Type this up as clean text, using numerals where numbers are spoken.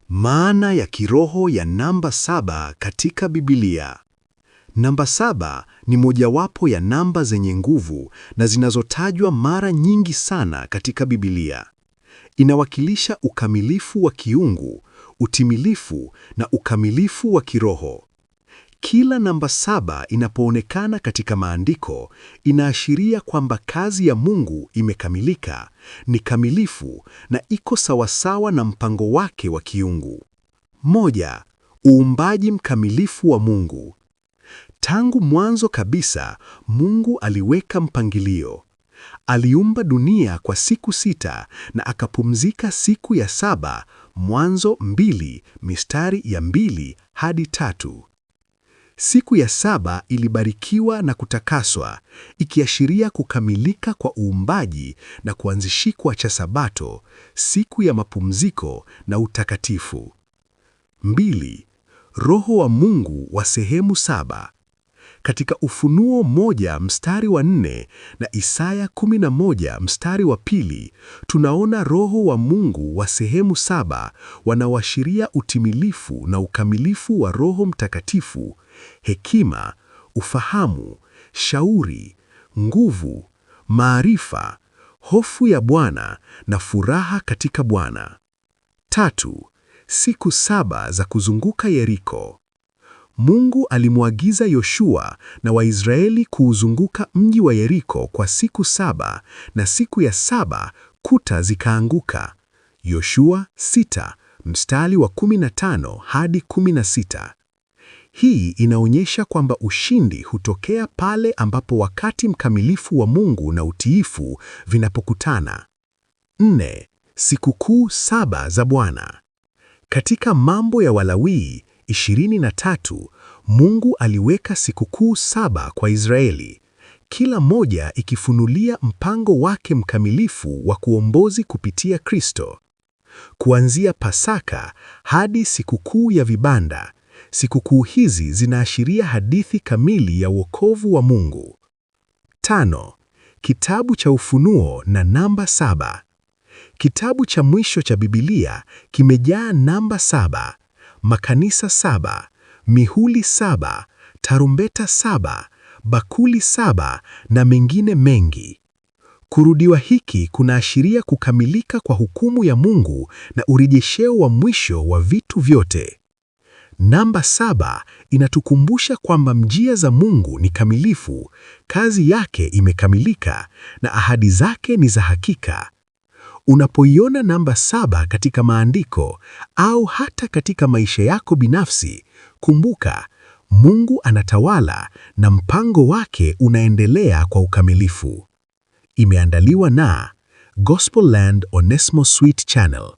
Maana ya kiroho ya namba 7 katika Biblia. Namba 7 ni mojawapo ya namba zenye nguvu na zinazotajwa mara nyingi sana katika Biblia. Inawakilisha ukamilifu wa kiungu, utimilifu na ukamilifu wa kiroho. Kila namba 7 inapoonekana katika maandiko, inaashiria kwamba kazi ya Mungu imekamilika, ni kamilifu na iko sawasawa na mpango wake wa kiungu. 1. Uumbaji mkamilifu wa Mungu. Tangu mwanzo kabisa, Mungu aliweka mpangilio. Aliumba dunia kwa siku 6 na akapumzika siku ya 7, Mwanzo 2 mistari ya 2 hadi 3. Siku ya 7 ilibarikiwa na kutakaswa, ikiashiria kukamilika kwa uumbaji na kuanzishwa cha Sabato, siku ya mapumziko na utakatifu. 2. Roho wa Mungu wa sehemu 7. Katika Ufunuo 1 mstari wa 4 na Isaya 11 mstari wa 2, tunaona Roho wa Mungu wa sehemu 7 wanaoashiria utimilifu na ukamilifu wa Roho Mtakatifu, hekima, ufahamu, shauri, nguvu, maarifa, hofu ya Bwana na furaha katika Bwana. 3. Siku 7 za kuzunguka Yeriko. Mungu alimwagiza Yoshua na Waisraeli kuuzunguka mji wa Yeriko kwa siku 7 na siku ya 7 kuta zikaanguka. Yoshua 6 mstari wa 15 hadi 16. Hii inaonyesha kwamba ushindi hutokea pale ambapo wakati mkamilifu wa Mungu na utiifu vinapokutana. 4. Sikukuu 7 za Bwana. Katika Mambo ya Walawi 23, Mungu aliweka sikukuu 7 kwa Israeli, kila moja ikifunulia mpango wake mkamilifu wa kuombozi kupitia Kristo. Kuanzia Pasaka hadi sikukuu ya vibanda, sikukuu hizi zinaashiria hadithi kamili ya wokovu wa Mungu. 5. Kitabu cha Ufunuo na namba 7. Kitabu cha mwisho cha Biblia kimejaa namba 7, makanisa 7, mihuri 7, tarumbeta 7, bakuli 7 na mengine mengi. Kurudiwa hiki kunaashiria kukamilika kwa hukumu ya Mungu na urejesheo wa mwisho wa vitu vyote. Namba 7 inatukumbusha kwamba njia za Mungu ni kamilifu, kazi yake imekamilika na ahadi zake ni za hakika. Unapoiona namba 7 katika maandiko au hata katika maisha yako binafsi, kumbuka, Mungu anatawala na mpango wake unaendelea kwa ukamilifu. Imeandaliwa na Gospelland Onesmo Sweet Channel.